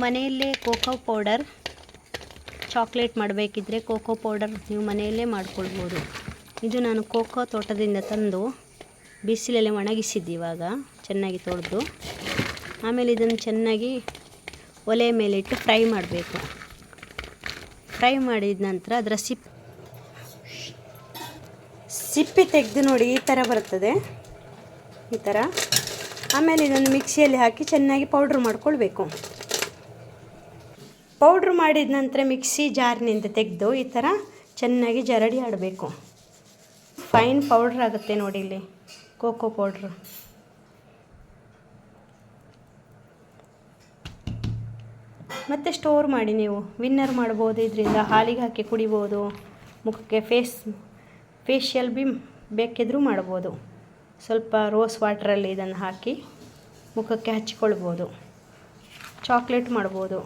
ಮನೆಯಲ್ಲೇ cocoa powder chocolate ಮಾಡಬೇಕಿದ್ರೆ cocoa powder ನೀವು ಮನೆಯಲ್ಲೇ ಮಾಡ್ಕೊಳ್ಬೋದು. ಇದು ನಾನು ಕೋಕೋ ತೋಟದಿಂದ ತಂದು ಬಿಸಿಲಲ್ಲಿ ಒಣಗಿಸಿದ್ದು ಇವಾಗ ಚೆನ್ನಾಗಿ ತೊಳೆದು. ಆಮೇಲೆ ಇದನ್ನು ಚೆನ್ನಾಗಿ ಒಲೆ ಮೇಲೆ ಇಟ್ಟು ಫ್ರೈ ಮಾಡಬೇಕು. ಫ್ರೈ ಮಾಡಿದ ನಂತರ ಅದರ ಸಿಪ್ಪೆ ತೆಗೆದು ನೋಡಿ ಈ ಥರ ಬರ್ತದೆ, ಈ ಥರ. ಆಮೇಲೆ ಇದನ್ನು ಮಿಕ್ಸಿಯಲ್ಲಿ ಹಾಕಿ ಚೆನ್ನಾಗಿ ಪೌಡ್ರ್ ಮಾಡ್ಕೊಳ್ಬೇಕು. ಪೌಡ್ರ್ ಮಾಡಿದ ನಂತರ ಮಿಕ್ಸಿ ಜಾರ್ನಿಂದ ತೆಗೆದು ಈ ಥರ ಚೆನ್ನಾಗಿ ಜರಡಿ ಆಡಬೇಕು. ಫೈನ್ ಪೌಡ್ರ್ ಆಗುತ್ತೆ ನೋಡಿ ಇಲ್ಲಿ ಕೋಕೋ ಪೌಡ್ರ್. ಮತ್ತು ಸ್ಟೋರ್ ಮಾಡಿ ನೀವು ವಿನ್ನರ್ ಮಾಡ್ಬೋದು. ಇದರಿಂದ ಹಾಲಿಗೆ ಹಾಕಿ ಕುಡಿಬೋದು. ಮುಖಕ್ಕೆ ಫೇಶಿಯಲ್ ಬಿ ಬೇಕಿದ್ರೂ ಮಾಡ್ಬೋದು. ಸ್ವಲ್ಪ ರೋಸ್ ವಾಟ್ರಲ್ಲಿ ಇದನ್ನು ಹಾಕಿ ಮುಖಕ್ಕೆ ಹಚ್ಕೊಳ್ಬೋದು. ಚಾಕ್ಲೇಟ್ ಮಾಡ್ಬೋದು.